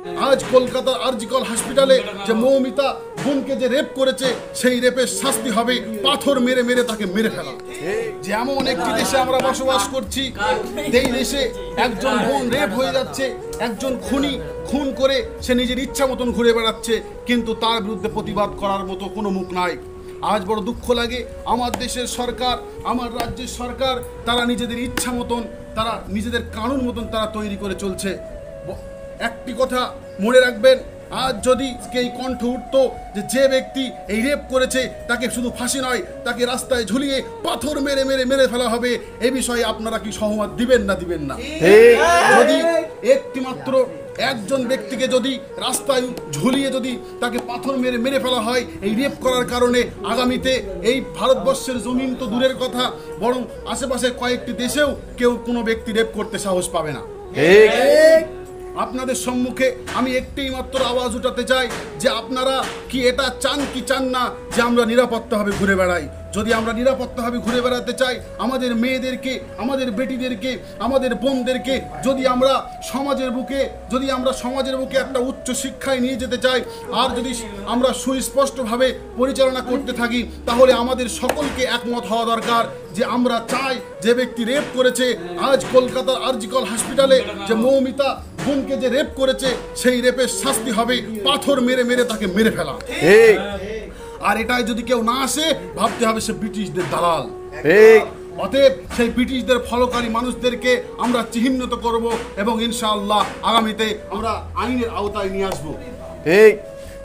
আজ কলকাতার আরজিকর হসপিটালে যে মৌমিতা বোনকে যে রেপ করেছে, সেই রেপের শাস্তি হবে পাথর মেরে মেরে তাকে মেরে ফেলা। যে এমন একটি দেশে আমরা বসবাস করছি, এই দেশে একজন বোন রেপ হয়ে যাচ্ছে, একজন খুনি খুন করে সে নিজের ইচ্ছা মতন ঘুরে বেড়াচ্ছে, কিন্তু তার বিরুদ্ধে প্রতিবাদ করার মতো কোনো মুখ নাই। আজ বড় দুঃখ লাগে, আমার দেশের সরকার, আমার রাজ্যের সরকার, তারা নিজেদের ইচ্ছা মতন, তারা নিজেদের কানুন মতন তারা তৈরি করে চলছে। একটি কথা মনে রাখবেন, আজ যদি এই কণ্ঠ উঠতো যে ব্যক্তি এই রেপ করেছে তাকে শুধু ফাঁসি নয়, তাকে রাস্তায় ঝুলিয়ে পাথর মেরে মেরে মেরে ফেলা হবে, এ বিষয়ে আপনারা কি সহমত দিবেন না দিবেন না? যদি একটি মাত্র একজন ব্যক্তিকে যদি রাস্তায় ঝুলিয়ে যদি তাকে পাথর মেরে মেরে ফেলা হয় এই রেপ করার কারণে, আগামীতে এই ভারতবর্ষের জমিন তো দূরের কথা, বরং আশেপাশে কয়েকটি দেশেও কেউ কোনো ব্যক্তি রেপ করতে সাহস পাবে না। আপনাদের সম্মুখে আমি একটি মাত্র আওয়াজ উঠাতে চাই যে আপনারা কি এটা চান কি চান না যে আমরা নিরাপত্তাভাবে ঘুরে বেড়াই? যদি আমরা নিরাপত্তাভাবে ঘুরে বেড়াতে চাই, আমাদের মেয়েদেরকে, আমাদের বেটিদেরকে, আমাদের বোনদেরকে যদি আমরা সমাজের বুকে একটা উচ্চ শিক্ষায় নিয়ে যেতে চাই, আর যদি আমরা সুস্পষ্টভাবে পরিচালনা করতে থাকি, তাহলে আমাদের সকলকে একমত হওয়া দরকার যে আমরা চাই যে ব্যক্তি রেপ করেছে, আজ কলকাতার আরজিকর হসপিটালে যে মৌমিতা বোনকে যে রেপ করেছে, সেই রেপের শাস্তি হবে পাথর মেরে মেরে তাকে মেরে ফেলা। আর এটাই যদি কেউ না আসে, ভাবতে হবে সে ব্রিটিশদের দালাল। অতএব সেই ব্রিটিশদের ফলোকারী মানুষদেরকে আমরা চিহ্নিত করব এবং ইনশাআল্লাহ আগামীতে আমরা আইনের আওতায় নিয়ে আসবো।